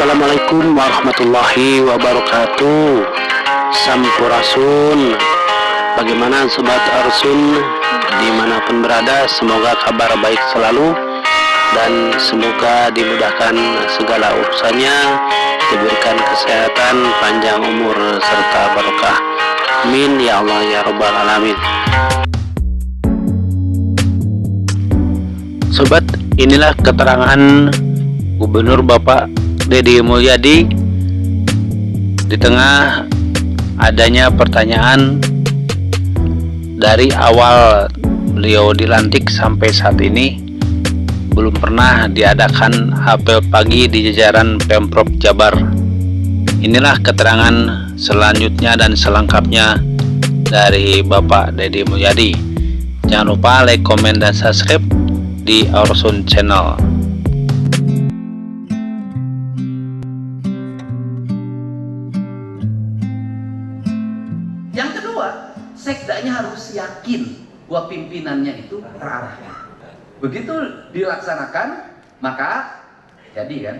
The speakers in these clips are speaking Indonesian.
Assalamualaikum warahmatullahi wabarakatuh. Sampurasun. Bagaimana sobat Arsun dimanapun berada, semoga kabar baik selalu dan semoga dimudahkan segala urusannya, diberikan kesehatan, panjang umur serta barokah. Amin ya Allah ya Rabbal Alamin. Sobat, inilah keterangan Gubernur Bapak Deddy Mulyadi di tengah adanya pertanyaan dari awal beliau dilantik sampai saat ini belum pernah diadakan apel pagi di jajaran Pemprov Jabar. Inilah keterangan selanjutnya dan selengkapnya dari Bapak Deddy Mulyadi. Jangan lupa like, komen, dan subscribe di Arsun Channel. Yang kedua, sekdanya harus yakin bahwa pimpinannya itu terarah. Begitu dilaksanakan, maka jadi kan,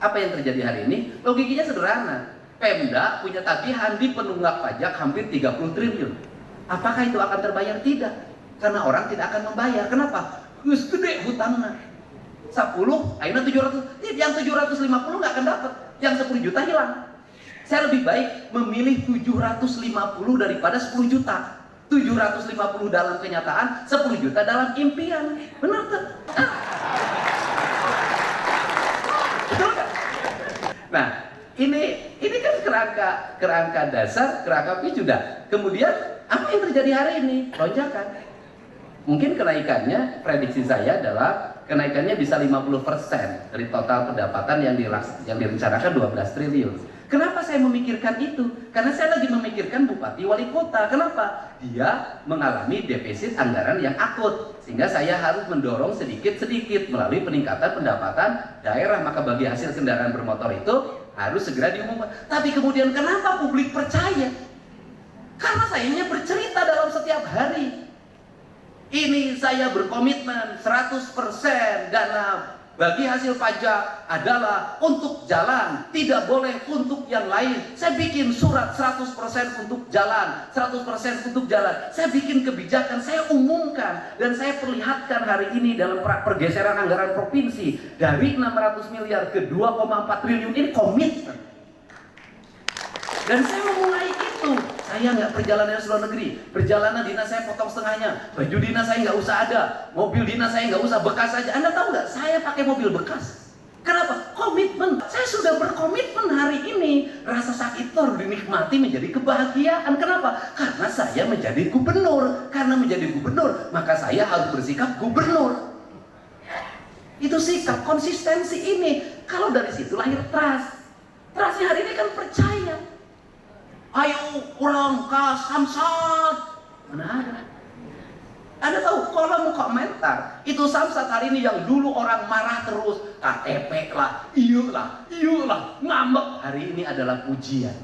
apa yang terjadi hari ini? Logikanya sederhana. Pemda punya tagihan di penunggak pajak hampir 30 triliun. Apakah itu akan terbayar? Tidak. Karena orang tidak akan membayar. Kenapa? Gus gede hutangnya. 10, akhirnya 700. Yang 750 nggak akan dapat. Yang 10 juta hilang. Saya lebih baik memilih 750 daripada 10 juta. 750 dalam kenyataan, 10 juta dalam impian. Benar tuh? Betul kan? Nah, ini kan kerangka dasar, kerangka pijuda. Kemudian apa yang terjadi hari ini? Lonjakan. Mungkin kenaikannya, prediksi saya adalah kenaikannya bisa 50% dari total pendapatan yang direncanakan 12 triliun. Kenapa saya memikirkan itu? Karena saya lagi memikirkan bupati wali kota. Kenapa? Dia mengalami defisit anggaran yang akut. Sehingga saya harus mendorong sedikit-sedikit melalui peningkatan pendapatan daerah. Maka bagi hasil kendaraan bermotor itu harus segera diumumkan. Tapi kemudian kenapa publik percaya? Karena sayanya bercerita dalam setiap hari. Ini saya berkomitmen 100% dana bagi hasil pajak adalah untuk jalan, tidak boleh untuk yang lain. Saya bikin surat 100% untuk jalan, 100% untuk jalan. Saya bikin kebijakan, saya umumkan dan saya perlihatkan hari ini dalam pergeseran anggaran provinsi dari 600 miliar ke 2,4 triliun ini komitmen. Dan saya memulai itu. Saya nggak perjalanan ke luar negeri. Perjalanan dinas saya potong setengahnya. Baju dinas saya nggak usah ada. Mobil dinas saya nggak usah, bekas saja. Anda tahu nggak? Saya pakai mobil bekas. Kenapa? Komitmen. Saya sudah berkomitmen hari ini. Rasa sakit itu harus dinikmati menjadi kebahagiaan. Kenapa? Karena saya menjadi gubernur. Karena menjadi gubernur, maka saya harus bersikap gubernur. Itu sikap konsistensi ini. Kalau dari situ lahir trust. Trustnya hari ini kan percaya. Ayo orang ke Samsat. Mana ada? Anda tahu kolom komentar itu Samsat hari ini yang dulu orang marah terus, KTP lah, iyalah, ngambek. Hari ini adalah pujian.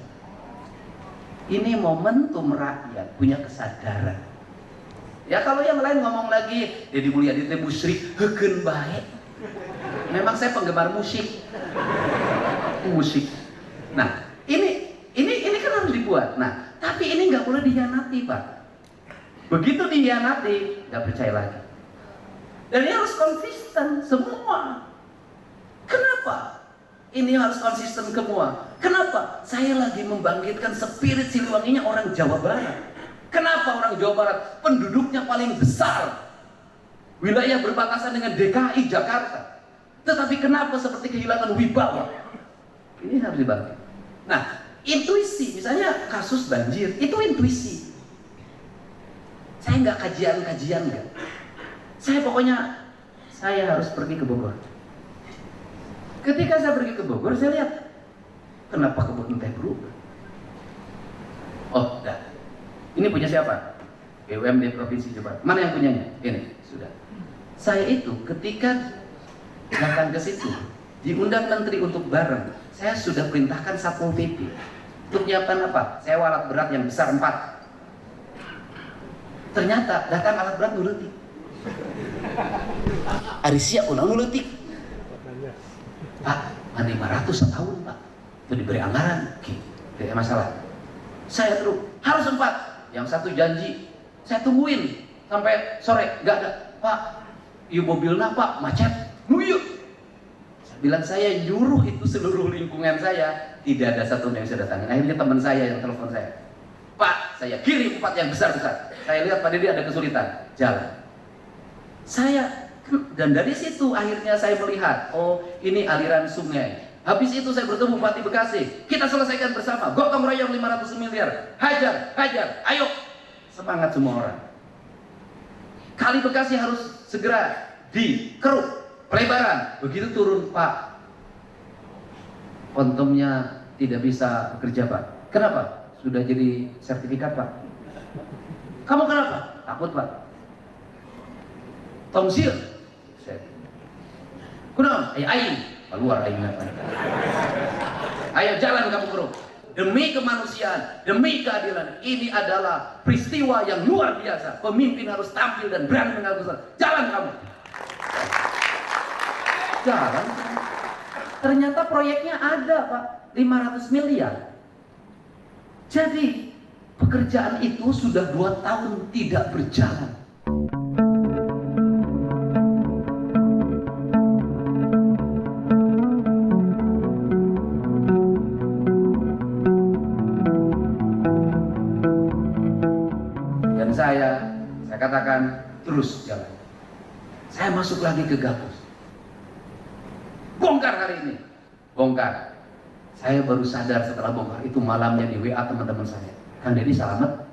Ini momentum rakyat punya kesadaran. Ya kalau yang lain ngomong lagi, Deddy Mulyadi teh musyrik, heukeun bae. Memang saya penggemar musik. Nah, ini kan harus dibuat. Nah, tapi ini nggak boleh dikhianati, Pak. Begitu dikhianati, nggak percaya lagi. Dan ini harus konsisten semua. Kenapa? Ini harus konsisten semua. Kenapa? Saya lagi membangkitkan spirit Siliwanginya orang Jawa Barat. Kenapa orang Jawa Barat? Penduduknya paling besar. Wilayah berbatasan dengan DKI Jakarta. Tetapi kenapa seperti kehilangan wibawa? Ini harus dibangkit. Nah, intuisi, misalnya kasus banjir, itu intuisi. Saya nggak kajian nggak. Saya pokoknya saya harus pergi ke Bogor. Ketika saya pergi ke Bogor, saya lihat kenapa kebun teh berubah. Oh, dah. Ini punya siapa? BUMD Provinsi Jawa Barat. Mana yang punyanya? Ini sudah. Saya itu ketika datang ke situ, diundang menteri untuk bareng. Saya sudah perintahkan Satpol PP. Untuk nyiapkan apa? Sewa alat berat yang besar 4. Ternyata datang alat berat nuletik. Ari siap ulang nuletik. Pak, 500 setahun Pak, itu diberi anggaran, oke, tidak masalah. Saya terus harus 4, yang satu janji, saya tungguin sampai sore, nggak ada. Pak, iya mobilnya Pak macet, nuyuk. Bilang saya nyuruh itu seluruh lingkungan saya, tidak ada satu yang bisa datangin. Akhirnya teman saya yang telepon saya, Pak, saya kirim 4 yang besar-besar. Saya lihat Pak Dedi ada kesulitan, jalan. Dan dari situ akhirnya saya melihat, oh ini aliran sungai. Habis itu saya bertemu Bupati Bekasi, kita selesaikan bersama, gotong royong 500 miliar, hajar, ayo, semangat semua orang. Kali Bekasi harus segera dikeruk, pelebaran. Begitu turun Pak, pontomnya tidak bisa bekerja Pak. Kenapa? Sudah jadi sertifikat Pak. Kamu kenapa? Takut Pak. Tongsil. Kunaon? Aing. Keluar aing apa? Ayo jalan kamu bro. Demi kemanusiaan, demi keadilan. Ini adalah peristiwa yang luar biasa. Pemimpin harus tampil dan berani mengaku. Jalan kamu. Jalan. Ternyata proyeknya ada Pak, 500 miliar. Jadi pekerjaan itu sudah 2 tahun tidak berjalan. Dan saya katakan terus jalan. Saya masuk lagi ke Gapus. Bongkar hari ini, bongkar. Saya baru sadar setelah bongkar itu malamnya di WA teman-teman saya. Kang Dedi selamat,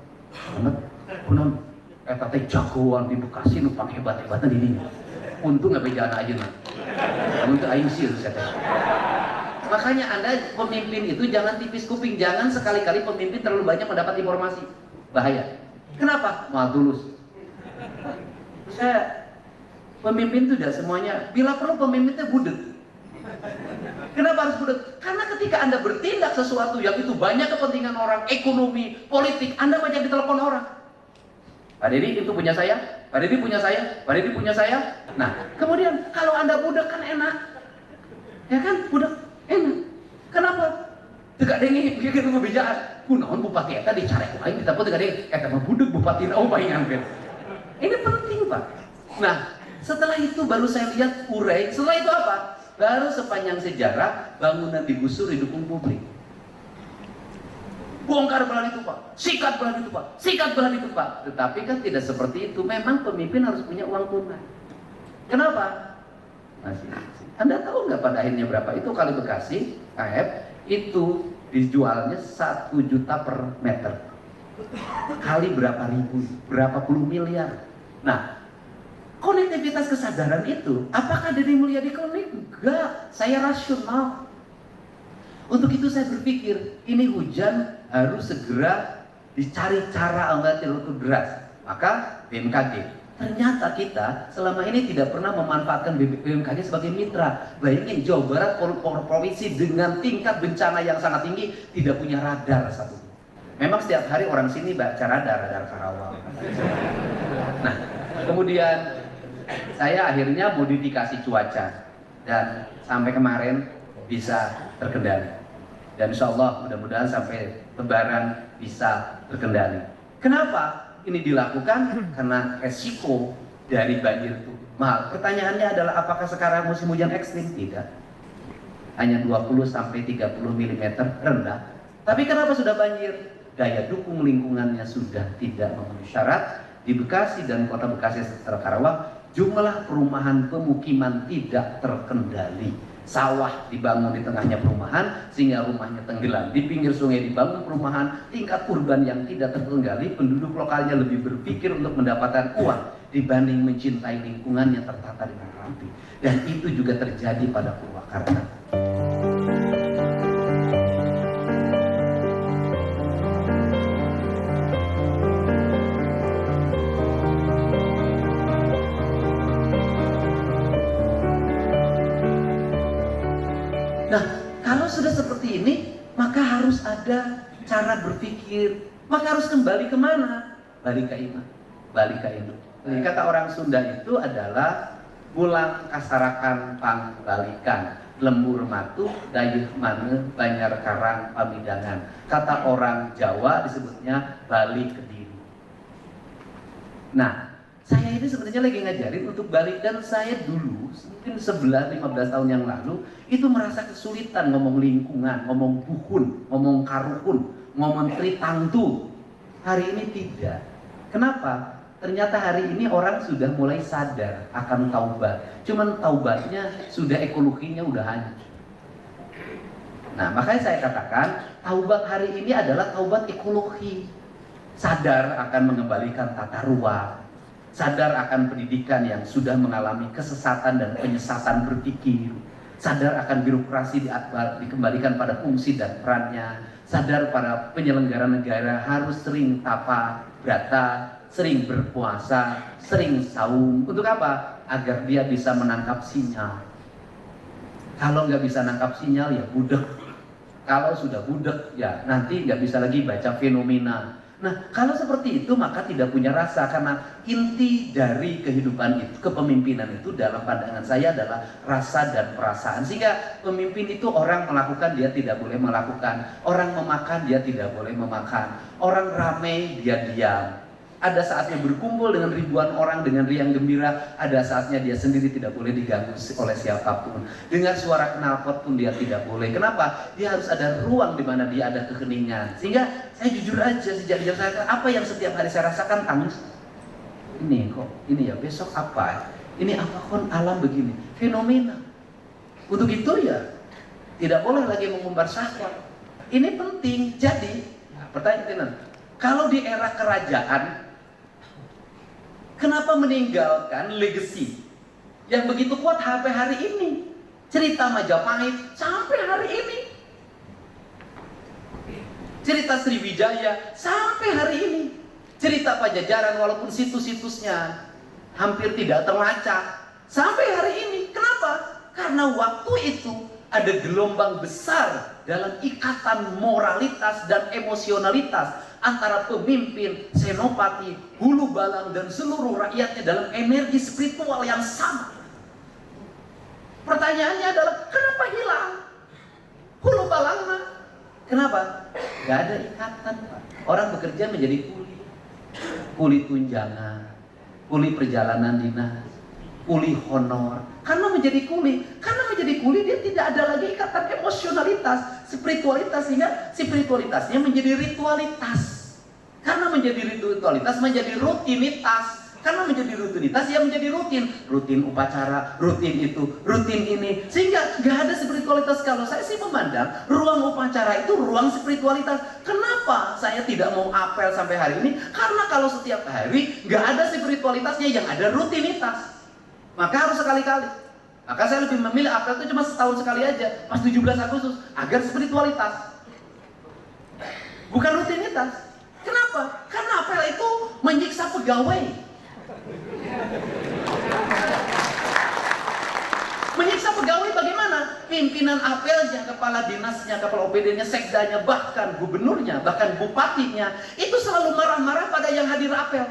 kunon, eta teh jagoan di Bekasi numpang hebat-hebatan di dinya. Untung nggak bejana aja nih. Kamu tuh aing sih saya. Makanya Anda pemimpin itu jangan tipis kuping, jangan sekali-kali pemimpin terlalu banyak mendapat informasi, bahaya. Kenapa? Mau tulus. Saya pemimpin itu tidak semuanya. Bila perlu pemimpin itu budek. Kenapa harus budek? Karena ketika Anda bertindak sesuatu yang itu banyak kepentingan orang, ekonomi, politik, Anda banyak ditelepon orang. Pak Dedi itu punya saya, Pak Dedi punya saya, Pak Dedi punya saya. Nah, kemudian kalau Anda budek kan enak. Ya kan? Budek enak. Kenapa? Tegak dengi, dia kira ngebejaan. Kunaon bupati eta dicari ku aing ditapot tegak dengi. Eta mah budek bupati oh palingan kan. Ini penting, Pak. Nah, setelah itu baru saya lihat urai. Setelah itu apa? Baru sepanjang sejarah bangunan digusur didukung publik. Bongkar belah itu Pak, sikat belah itu Pak, sikat belah itu Pak. Tetapi kan tidak seperti itu. Memang pemimpin harus punya uang tunai. Kenapa? Masih. Anda tahu nggak pada akhirnya berapa? Itu kali Bekasi, KF, itu dijualnya 1 juta per meter. Kali berapa ribu, berapa puluh miliar. Nah, konektivitas kesadaran itu, apakah Dedi Mulyadi klinik? Enggak, saya rasional. Untuk itu saya berpikir, ini hujan harus segera dicari cara agar tidak deras. Maka BMKG. Ternyata kita selama ini tidak pernah memanfaatkan BMKG sebagai mitra. Bayangin Jawa Barat provinsi dengan tingkat bencana yang sangat tinggi tidak punya radar satu. Memang setiap hari orang sini baca radar Karawang. Nah, kemudian saya akhirnya modifikasi cuaca dan sampai kemarin bisa terkendali. Dan insya Allah mudah-mudahan sampai Lebaran bisa terkendali. Kenapa ini dilakukan? Karena resiko dari banjir itu mahal. Pertanyaannya adalah apakah sekarang musim hujan ekstrim? Tidak. Hanya 20 sampai 30 mm rendah. Tapi kenapa sudah banjir? Daya dukung lingkungannya sudah tidak memenuhi syarat. Di Bekasi dan kota Bekasi serta Karawang, jumlah perumahan pemukiman tidak terkendali. Sawah dibangun di tengahnya perumahan sehingga rumahnya tenggelam. Di pinggir sungai dibangun perumahan, tingkat urban yang tidak terkendali, penduduk lokalnya lebih berpikir untuk mendapatkan uang dibanding mencintai lingkungan yang tertata dengan rapi. Dan itu juga terjadi pada Purwakarta. Nah, kalau sudah seperti ini, maka harus ada cara berpikir. Maka harus kembali kemana? Balik ke iman. Balik ke induk. Kata orang Sunda itu adalah pulang kasarakan pangbalikan. lembur matu dayeuh maneh Banyar Karang Pamidangan. Kata orang Jawa disebutnya Bali Kediri. Nah, saya ini sebenarnya lagi ngajarin untuk Bali, dan saya dulu mungkin 11-15 tahun yang lalu itu merasa kesulitan ngomong lingkungan, ngomong buhun, ngomong karuhun, ngomong tritangtu. Hari ini tidak. Kenapa? Ternyata hari ini orang sudah mulai sadar akan taubat. Cuman taubatnya sudah ekologinya udah hancur. Nah, makanya saya katakan taubat hari ini adalah taubat ekologi. Sadar akan mengembalikan tata ruang, sadar akan pendidikan yang sudah mengalami kesesatan dan penyesatan berpikir, sadar akan birokrasi dikembalikan pada fungsi dan perannya, sadar para penyelenggara negara harus sering tapa brata, sering berpuasa, sering saum. Untuk apa? Agar dia bisa menangkap sinyal. Kalau nggak bisa nangkap sinyal ya budek. Kalau sudah budek ya nanti nggak bisa lagi baca fenomena. Nah, kalau seperti itu maka tidak punya rasa, karena inti dari kehidupan itu, kepemimpinan itu dalam pandangan saya adalah rasa dan perasaan. Sehingga pemimpin itu orang melakukan dia tidak boleh melakukan, orang memakan dia tidak boleh memakan, orang ramai dia diam. Ada saatnya berkumpul dengan ribuan orang dengan riang gembira, ada saatnya dia sendiri tidak boleh diganggu oleh siapapun. Dengar suara knalpot pun dia tidak boleh. Kenapa? Dia harus ada ruang di mana dia ada keheningan. Sehingga saya jujur aja sejak dia saya, apa yang setiap hari saya rasakan tangis. Ini kok, ini ya besok apa? Ini apa kon alam begini? Fenomena. Untuk itu ya tidak boleh lagi mengumbar syahwat. Ini penting. Jadi pertanyaan, kalau di era kerajaan, kenapa meninggalkan legacy yang begitu kuat sampai hari ini? Cerita Majapahit sampai hari ini, cerita Sriwijaya sampai hari ini, cerita Pajajaran walaupun situs-situsnya hampir tidak terlacak sampai hari ini. Kenapa? Karena waktu itu ada gelombang besar dalam ikatan moralitas dan emosionalitas antara pemimpin, senopati, hulu balang, dan seluruh rakyatnya dalam energi spiritual yang sama. Pertanyaannya adalah, kenapa hilang hulu balang? Kenapa? Gak ada ikatan, Pak. Orang bekerja menjadi kuli tunjangan, kuli perjalanan dinas, kuli honor. Karena menjadi kuli dia tidak ada lagi ikatan emosionalitas, spiritualitas, sehingga spiritualitasnya menjadi ritualitas. Karena menjadi ritualitas menjadi rutinitas. Karena menjadi rutinitas ya menjadi rutin upacara, rutin itu, rutin ini, sehingga nggak ada spiritualitas. Kalau saya sih memandang ruang upacara itu ruang spiritualitas. Kenapa saya tidak mau apel sampai hari ini? Karena kalau setiap hari nggak ada spiritualitasnya, yang ada rutinitas. Maka harus sekali-kali. Maka saya lebih memilih apel itu cuma setahun sekali aja, pas 17 Agustus, agar spiritualitas, bukan rutinitas. Kenapa? Karena apel itu menyiksa pegawai. Menyiksa pegawai bagaimana? Pimpinan apelnya, kepala dinasnya, kepala OPD-nya, sekdanya, bahkan gubernurnya, bahkan bupatinya, itu selalu marah-marah pada yang hadir apel.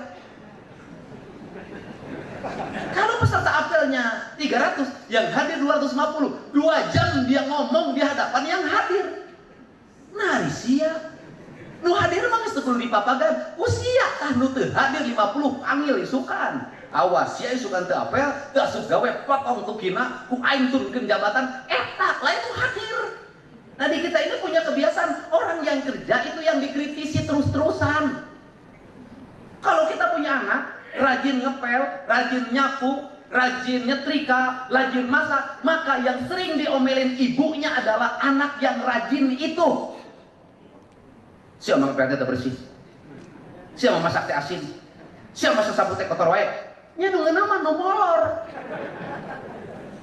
Kalau peserta apelnya 300, yang hadir 250, 2 jam dia ngomong di hadapan yang hadir. Nah, sia. Nu hadir mah geus teu di papagan. Usia tah nu teu hadir 50 panggil isukan. Awas sia isukan teu apel, teu asup gawe potong tukina, ku aing turunkeun jabatan, eta lain itu hadir. Nah, di kita ini punya kebiasaan orang yang kerja itu yang dikritisi terus-terusan. Kalau kita punya anak rajin ngepel, rajin nyapu, rajin nyetrika, rajin masak, maka yang sering diomelin ibunya adalah anak yang rajin itu. Siapa ngepel teh bersih, siapa masak teh asin, siapa masak sapu teh kotor wae, nya dengan nama nomor.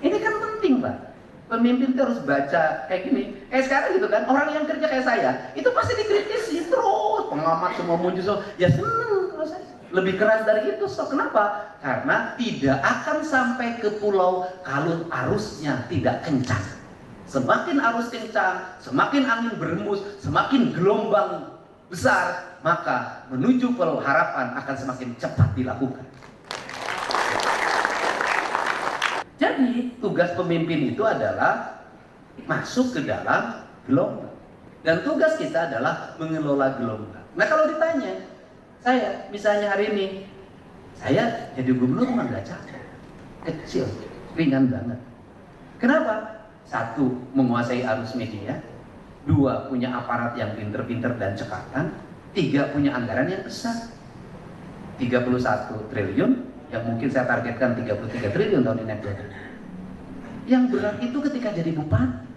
Ini kan penting, Pak. Pemimpin itu harus baca kayak gini. Kayak sekarang gitu kan, orang yang kerja kayak saya itu pasti dikritisi terus, pengamat semua muncul, ya seneng kalau saya. Lebih keras dari itu, so kenapa? Karena tidak akan sampai ke pulau kalau arusnya tidak kencang. Semakin arus kencang, semakin angin berhembus, semakin gelombang besar, maka menuju pulau harapan akan semakin cepat dilakukan. Jadi tugas pemimpin itu adalah masuk ke dalam gelombang. Dan tugas kita adalah mengelola gelombang. Nah kalau ditanya, saya misalnya hari ini, saya jadi gubernur mah nggak capek, kecil, ringan banget. Kenapa? Satu, menguasai arus media. Dua, punya aparat yang pinter-pinter dan cekatan. Tiga, punya anggaran yang besar. 31 triliun, yang mungkin saya targetkan 33 triliun tahun ini. Yang berat itu ketika jadi bupati.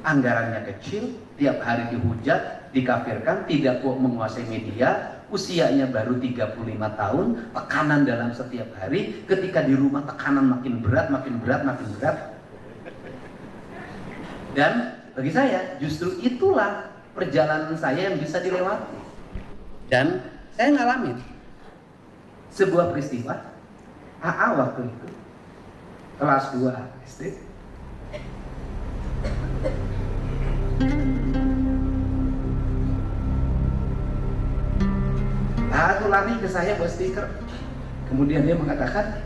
Anggarannya kecil, tiap hari dihujat, dikafirkan, tidak menguasai media, usianya baru 35 tahun, tekanan dalam setiap hari, ketika di rumah tekanan makin berat, makin berat, makin berat. Dan bagi saya, justru itulah perjalanan saya yang bisa dilewati. Dan saya ngalamin sebuah peristiwa, AA waktu itu, kelas 2 SD, tuh lari ke saya buat stiker. Kemudian dia mengatakan,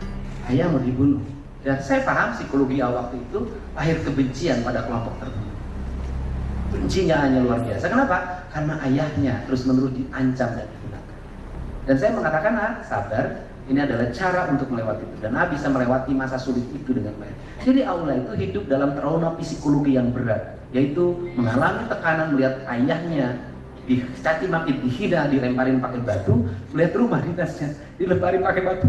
ayah mau dibunuh. Dan saya paham psikologi waktu itu lahir kebencian pada kelompok tertentu. Bencinya hanya luar biasa. Kenapa? Karena ayahnya terus-menerus diancam dan digunakan. Dan saya mengatakan, sabar, ini adalah cara untuk melewati itu. Dan bisa melewati masa sulit itu dengan baik. Jadi Aula itu hidup dalam trauma psikologi yang berat, yaitu mengalami tekanan melihat ayahnya dicaci maki, dihina, dilemparin pakai batu, melihat rumah dinasnya dilemparin pakai batu.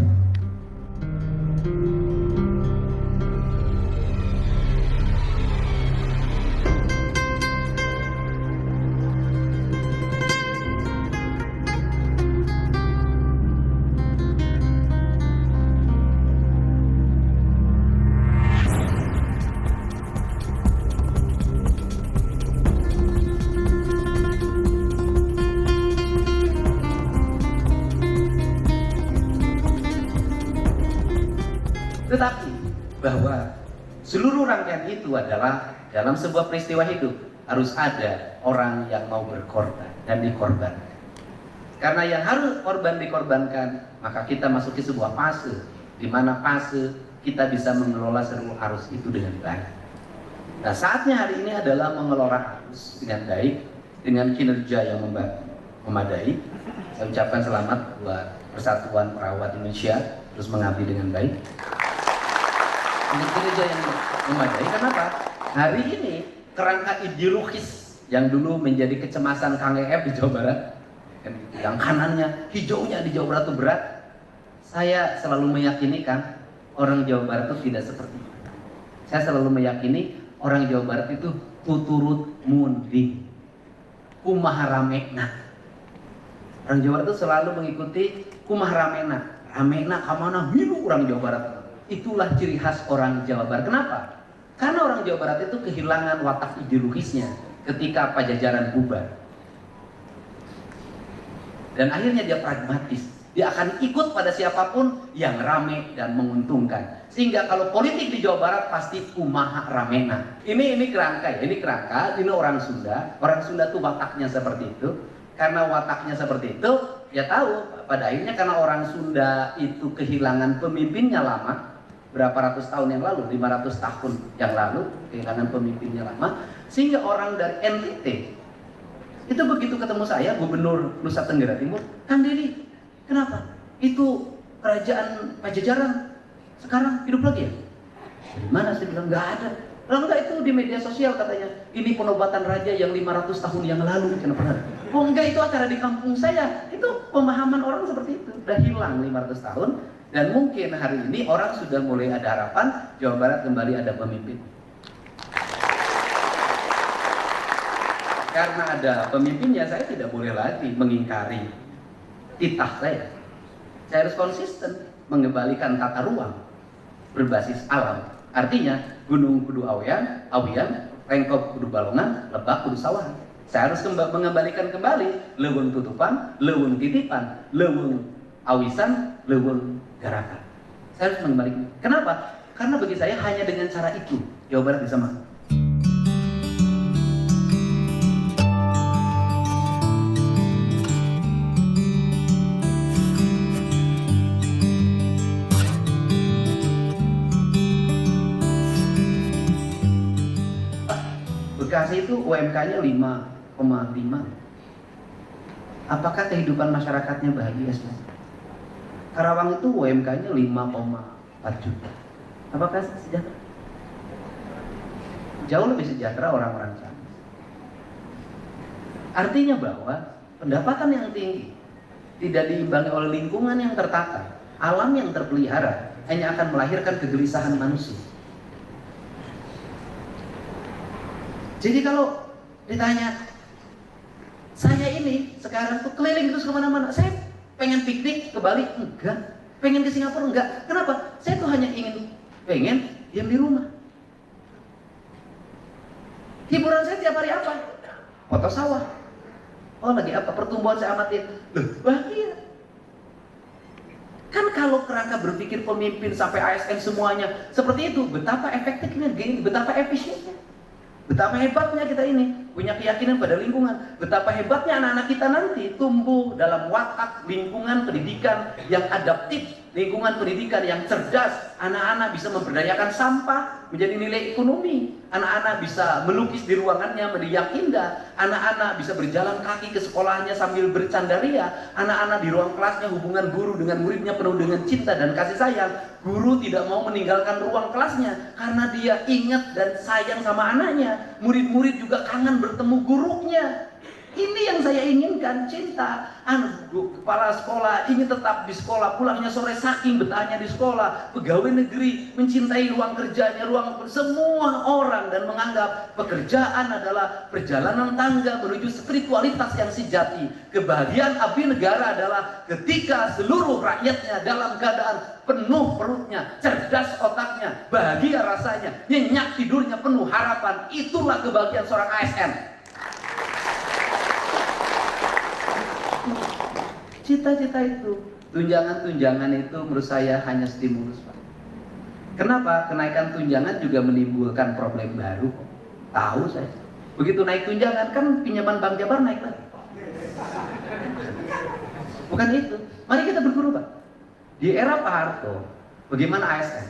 Tetapi bahwa seluruh rangkaian itu adalah dalam sebuah peristiwa hidup harus ada orang yang mau berkorban dan dikorbankan. Karena yang harus korban dikorbankan, maka kita masuki sebuah fase di mana fase kita bisa mengelola seluruh arus itu dengan baik. Nah, saatnya hari ini adalah mengelola arus dengan baik, dengan kinerja yang memadai. Saya ucapkan selamat buat Persatuan Perawat Indonesia terus mengabdi dengan baik. Dengan kinerja yang memadai. Kenapa? Hari ini kerangka ideologis yang dulu menjadi kecemasan Kang EF di Jawa Barat, yang kanannya, hijaunya di Jawa Barat itu berat. Saya selalu meyakini kan, orang Jawa Barat itu tidak seperti itu. Saya selalu meyakini orang Jawa Barat itu tuturut munding, kumaha ramekna. Orang Jawa Barat itu selalu mengikuti kumaha ramekna. Ramekna kamana biru orang Jawa Barat. Itulah ciri khas orang Jawa Barat. Kenapa? Karena orang Jawa Barat itu kehilangan watak ideologisnya ketika Pajajaran bubar. Dan akhirnya dia pragmatis. Dia akan ikut pada siapapun yang rame dan menguntungkan. Sehingga kalau politik di Jawa Barat pasti kumaha ramena. Ini kerangka ya, ini kerangka, ini orang Sunda. Orang Sunda tuh wataknya seperti itu. Karena wataknya seperti itu, ya tahu pada akhirnya karena orang Sunda itu kehilangan pemimpinnya lama. Berapa ratus tahun yang lalu, 500 tahun yang lalu, kehilangan pemimpinnya lama, sehingga orang dari NTT itu begitu ketemu saya, Gubernur Nusa Tenggara Timur, Kang Deddy, kenapa? Itu kerajaan Pajajaran sekarang hidup lagi ya? Di mana? Saya bilang nggak ada. Lalu enggak, itu di media sosial katanya, ini penobatan raja yang 500 tahun yang lalu. Kenapa? Oh enggak, itu acara di kampung saya. Itu pemahaman orang seperti itu, udah hilang 500 tahun. Dan mungkin hari ini orang sudah mulai ada harapan Jawa Barat kembali ada pemimpin. Karena ada pemimpinnya, saya tidak boleh lagi mengingkari titah saya. Saya harus konsisten mengembalikan tata ruang berbasis alam. Artinya gunung kudu awian, rengkop kudu balongan, lebak kudu sawahan. Saya harus mengembalikan kembali leuweung tutupan, leuweung titipan, leuweung awisan, leuweung garakan. Saya harus mengembalikan. Kenapa? Karena bagi saya hanya dengan cara itu Jawa Barat bisa maju. Bekasi itu UMK-nya 5,5. Apakah kehidupan masyarakatnya bahagia semua? Karawang itu UMK-nya 5,4 juta. Apakah sejahtera? Jauh lebih sejahtera orang-orang sana. Artinya bahwa pendapatan yang tinggi tidak diimbangi oleh lingkungan yang tertata, alam yang terpelihara, hanya akan melahirkan kegelisahan manusia. Jadi kalau ditanya, saya ini sekarang tuh keliling terus kemana-mana, saya pengen piknik ke Bali? Enggak. Pengen ke Singapura? Enggak. Kenapa? Saya tuh hanya pengen diam di rumah. Hiburan saya tiap hari apa? Foto sawah. Oh lagi apa? Pertumbuhan saya amatin. Loh, bahagia. Kan kalau kerangka berpikir pemimpin sampai ASN semuanya seperti itu, betapa efektifnya, betapa efisiennya, betapa hebatnya kita ini punya keyakinan pada lingkungan, betapa hebatnya anak-anak kita nanti tumbuh dalam watak lingkungan pendidikan yang adaptif, lingkungan pendidikan yang cerdas. Anak-anak bisa memberdayakan sampah menjadi nilai ekonomi, anak-anak bisa melukis di ruangannya menjadi yang indah, anak-anak bisa berjalan kaki ke sekolahnya sambil bercandaria, anak-anak di ruang kelasnya hubungan guru dengan muridnya penuh dengan cinta dan kasih sayang. Guru tidak mau meninggalkan ruang kelasnya karena dia ingat dan sayang sama anaknya. Murid-murid juga kangen bertemu gurunya. Ini yang saya inginkan, cinta. Kepala sekolah ingin tetap di sekolah, pulangnya sore saking betahnya di sekolah. Pegawai negeri mencintai ruang kerjanya, semua orang, dan menganggap pekerjaan adalah perjalanan tangga menuju spiritualitas yang sejati. Kebahagiaan abdi negara adalah ketika seluruh rakyatnya dalam keadaan penuh perutnya, cerdas otaknya, bahagia rasanya, nyenyak tidurnya, penuh harapan. Itulah kebahagiaan seorang ASN. Cita-cita itu, tunjangan-tunjangan itu menurut saya hanya stimulus, Pak. Kenapa? Kenaikan tunjangan juga menimbulkan problem baru. Tahu saya. Begitu naik tunjangan, kan pinjaman Bank Jabar naik lagi. Bukan itu. Mari kita berguru, Pak. Di era Pak Harto, bagaimana ASN?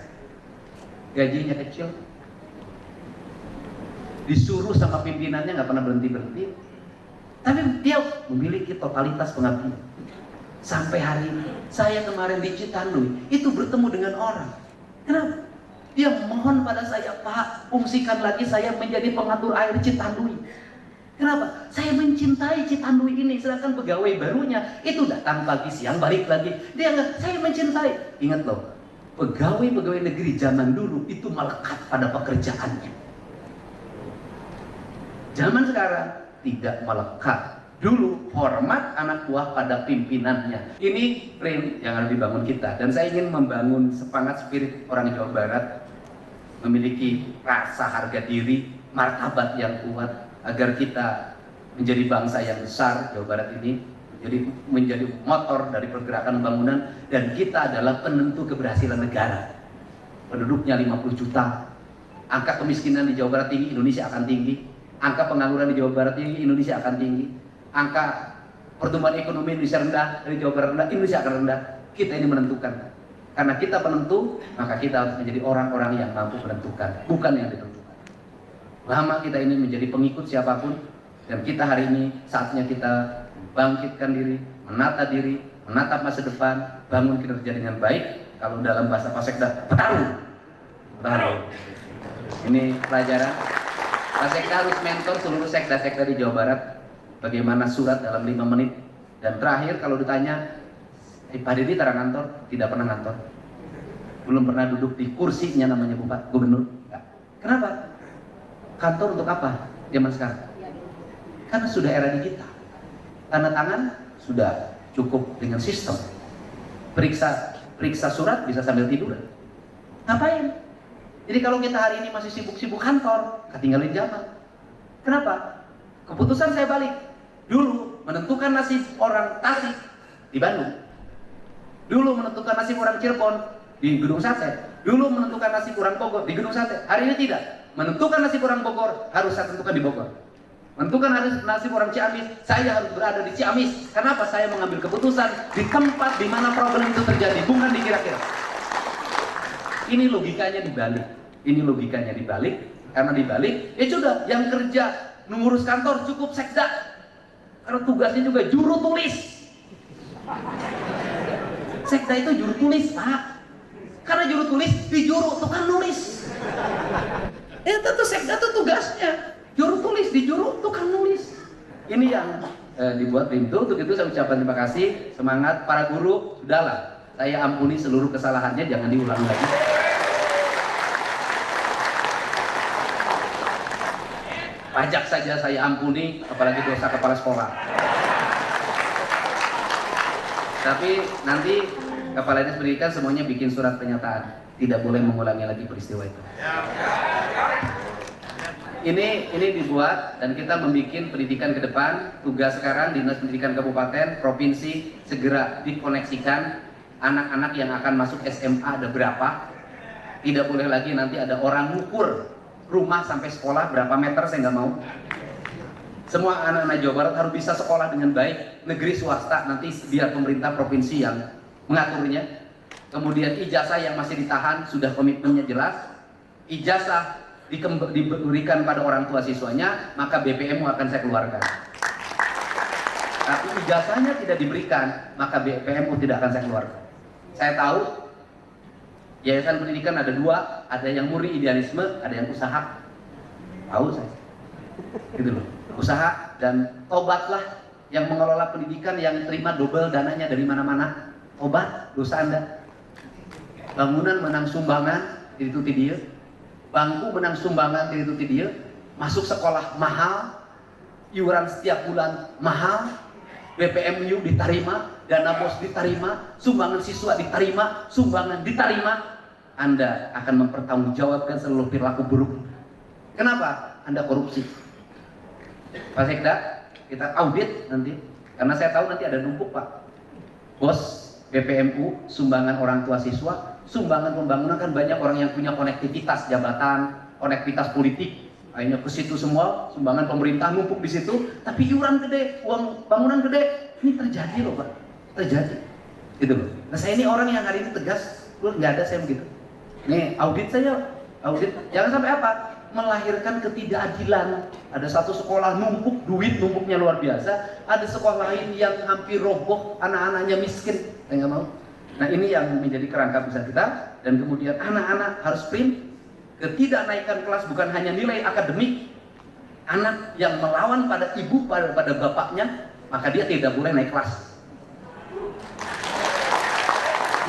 Gajinya kecil, disuruh sama pimpinannya nggak pernah berhenti-berhenti, tapi dia memiliki totalitas pengabdian. Sampai hari ini, saya kemarin di Citandui itu bertemu dengan orang. Kenapa? Dia mohon pada saya, Pak, fungsikan lagi saya menjadi pengatur air Citandui. Kenapa? Saya mencintai Citandui ini, sedangkan pegawai barunya itu datang pagi siang balik lagi. Dia nggak, saya mencintai. Ingat loh, pegawai-pegawai negeri zaman dulu itu melekat pada pekerjaannya. Zaman sekarang tidak melekat. Dulu hormat anak buah pada pimpinannya. Ini frame yang harus dibangun kita. Dan saya ingin membangun semangat spirit orang Jawa Barat, memiliki rasa harga diri, martabat yang kuat, agar kita menjadi bangsa yang besar. Jawa Barat ini menjadi motor dari pergerakan pembangunan, dan kita adalah penentu keberhasilan negara. Penduduknya 50 juta, angka kemiskinan di Jawa Barat tinggi, Indonesia akan tinggi. Angka pengangguran di Jawa Barat tinggi, Indonesia akan tinggi. Angka pertumbuhan ekonomi Indonesia rendah, dari Jawa Barat rendah, Indonesia akan rendah. Kita ini menentukan. Karena kita penentu, maka kita harus menjadi orang-orang yang mampu menentukan, bukan yang ditentukan. Lama kita ini menjadi pengikut siapapun, dan kita hari ini saatnya kita bangkitkan diri, menatap masa depan, bangun kinerja dengan baik. Kalau dalam bahasa Pak Sekda, bertarung. Ini pelajaran. Pak Sekda harus mentor seluruh sekda-sekda di Jawa Barat. Bagaimana surat dalam 5 menit. Dan terakhir kalau ditanya, Pak Deddy tarang kantor? Tidak pernah kantor. Belum pernah duduk di kursinya namanya Bupati, Gubernur. Enggak. Kenapa? Kantor untuk apa zaman sekarang? Karena sudah era digital. Tanda tangan sudah cukup dengan sistem. Periksa surat bisa sambil tidur. Ngapain? Jadi kalau kita hari ini masih sibuk-sibuk kantor, ketinggalan zaman. Kenapa? Keputusan saya balik. Dulu menentukan nasib orang Tasik di Bandung. Dulu menentukan nasib orang Cirebon di Gedung Sate. Dulu menentukan nasib orang Bogor di Gedung Sate. Hari ini tidak. Menentukan nasib orang Bogor harus saya tentukan di Bogor. Menentukan nasib orang Ciamis, saya harus berada di Ciamis. Kenapa? Saya mengambil keputusan di tempat di mana problem itu terjadi, bukan di kira-kira. Ini logikanya dibalik. Ini logikanya dibalik. Karena dibalik, ya sudah, yang kerja mengurus kantor cukup sekda. Karena tugasnya juga juru tulis. Sekda itu juru tulis, Pak. Karena juru tulis di juru tukang nulis. Ya tentu sekda itu tugasnya juru tulis di juru tukang nulis. Ini yang dibuat tim itu. Untuk itu saya ucapkan terima kasih, semangat para guru. Sudahlah, saya ampuni seluruh kesalahannya, jangan diulang lagi. Pajak saja saya ampuni, apalagi dosa kepala sekolah. Tapi nanti kepala dinas pendidikan semuanya bikin surat pernyataan, tidak boleh mengulangi lagi peristiwa itu. Ini dibuat dan kita membuat pendidikan ke depan. Tugas sekarang Dinas Pendidikan Kabupaten, Provinsi segera dikoneksikan anak-anak yang akan masuk SMA ada berapa. Tidak boleh lagi nanti ada orang ngukur rumah sampai sekolah berapa meter, saya nggak mau. Semua anak-anak Jawa Barat harus bisa sekolah dengan baik, negeri swasta, nanti biar pemerintah provinsi yang mengaturnya. Kemudian ijazah yang masih ditahan, sudah komitmennya jelas. Ijazah diberikan pada orang tua siswanya, maka BPM akan saya keluarkan. Tapi ijazahnya tidak diberikan, maka BPM tidak akan saya keluarkan. Saya tahu yayasan pendidikan ada dua, ada yang murni idealisme, ada yang usaha. Tahu saya, gitu loh. Usaha dan tobatlah yang mengelola pendidikan, yang terima double dananya dari mana-mana. Tobat dosa Anda. Bangunan menang sumbangan, dituti dia. Bangku menang sumbangan, dituti dia. Masuk sekolah mahal, iuran setiap bulan mahal, BPMU diterima, dana bos diterima, sumbangan siswa diterima, sumbangan diterima. Anda akan mempertanggungjawabkan seluruh perilaku buruk. Kenapa? Anda korupsi. Pak Sekda, kita audit nanti, karena saya tahu nanti ada numpuk, Pak. Bos BPMU, sumbangan orang tua siswa, sumbangan pembangunan, kan banyak orang yang punya konektivitas jabatan, konektivitas politik, akhirnya ke situ semua, sumbangan pemerintah numpuk di situ, tapi iuran gede, uang bangunan gede. Ini terjadi loh, Pak, terjadi, gitu loh. Nah saya ini orang yang hari ini tegas, nggak ada saya begitu. Nih audit saya, audit, jangan sampai apa? Melahirkan ketidakadilan. Ada satu sekolah numpuk duit, numpuknya luar biasa. Ada sekolah lain yang hampir roboh, anak-anaknya miskin. Saya nggak mau. Nah ini yang menjadi kerangka besar kita. Dan kemudian anak-anak harus print. Ketidaknaikan kelas bukan hanya nilai akademik. Anak yang melawan pada ibu, pada bapaknya, maka dia tidak boleh naik kelas.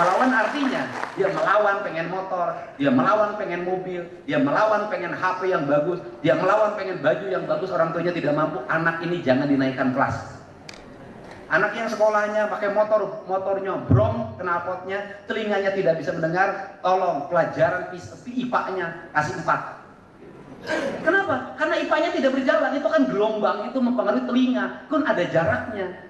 Melawan artinya dia melawan pengen motor, dia melawan pengen mobil, dia melawan pengen HP yang bagus, dia melawan pengen baju yang bagus, orang tuanya tidak mampu. Anak ini jangan dinaikkan kelas. Anak yang sekolahnya pakai motornya brom, knalpotnya, telinganya tidak bisa mendengar, tolong pelajaran IPA-nya kasih 4. Kenapa? Karena IPA-nya tidak berjalan. Itu kan gelombang itu mempengaruhi telinga, kan ada jaraknya.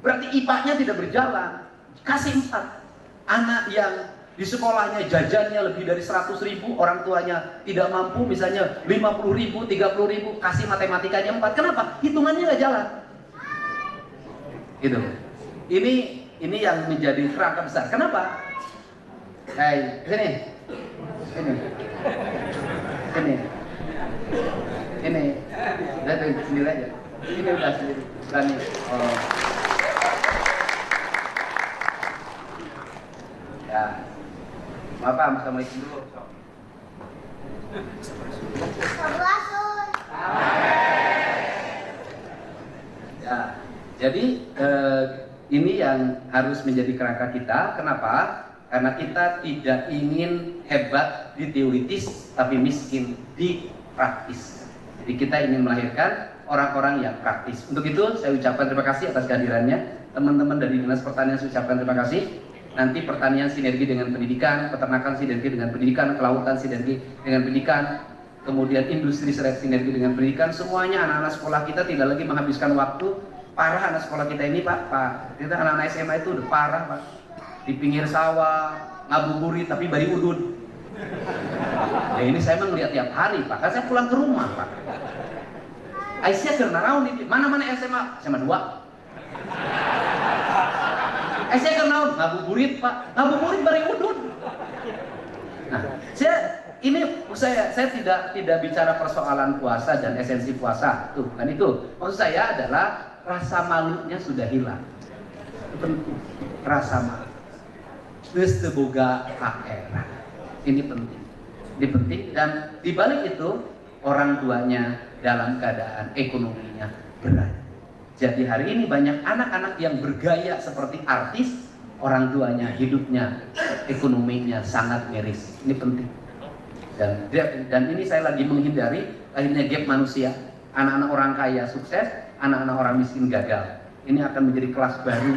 Berarti IPA-nya tidak berjalan, kasih 4. Anak yang di sekolahnya jajannya lebih dari 100.000, orang tuanya tidak mampu, misalnya 50.000, 30.000, kasih matematikanya 4. Kenapa? Hitungannya nggak jalan. Gitu. Ini yang menjadi kerangka besar. Kenapa? Hai, sini. Ini. Lihat sendiri aja. Ini udah sendiri. Berani. Oh. Ya, maaf, assalamualaikum dulu. Ya, jadi ini yang harus menjadi kerangka kita. Kenapa? Karena kita tidak ingin hebat di teoritis, tapi miskin di praktis. Jadi kita ingin melahirkan orang-orang yang praktis. Untuk itu saya ucapkan terima kasih atas kehadirannya. Teman-teman dari Dinas Pertanian saya ucapkan terima kasih. Nanti pertanian sinergi dengan pendidikan, peternakan sinergi dengan pendidikan, kelautan sinergi dengan pendidikan, kemudian industri sinergi dengan pendidikan. Semuanya anak-anak sekolah kita tidak lagi menghabiskan waktu. Parah anak sekolah kita ini, Pak. Kita anak-anak SMA itu udah parah, Pak. Di pinggir sawah, ngabuburit tapi bari udun. Ya ini saya mah ngeliat tiap hari, Pak. Kan saya pulang ke rumah, Pak. Aisyah karena raun ini, mana-mana SMA 2. Saya kenal ngabuburit, Pak, ngabuburit bari udun. Nah, saya ini saya tidak bicara persoalan puasa dan esensi puasa, tuh kan itu. Maksud saya adalah rasa malunya sudah hilang. Itu penting. Rasa malu. Geus teu boga akhirat. Ini penting. Ini penting dan di balik itu orang tuanya dalam keadaan ekonominya berat. Jadi hari ini banyak anak-anak yang bergaya seperti artis, orang tuanya hidupnya, ekonominya sangat miris. Ini penting. Dan ini saya lagi menghindari akhirnya gap manusia. Anak-anak orang kaya sukses, anak-anak orang miskin gagal. Ini akan menjadi kelas baru,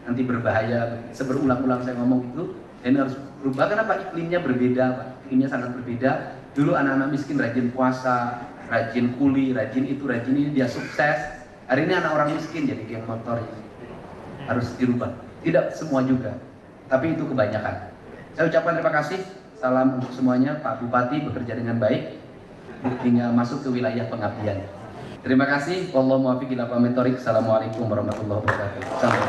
nanti berbahaya. Seberulang-ulang saya ngomong itu, dan harus berubah. Kenapa? Iklimnya berbeda, Pak. Iklimnya sangat berbeda. Dulu anak-anak miskin rajin puasa, rajin kuli, rajin itu, rajin ini, dia sukses. Hari ini anak orang miskin jadi geng motor, harus dirubah. Tidak semua juga, tapi itu kebanyakan. Saya ucapkan terima kasih. Salam untuk semuanya. Pak Bupati bekerja dengan baik, tinggal masuk ke wilayah pengabdian. Terima kasih. Wallahu muwaffiq ila aqwamit thoriq. Assalamualaikum warahmatullahi wabarakatuh.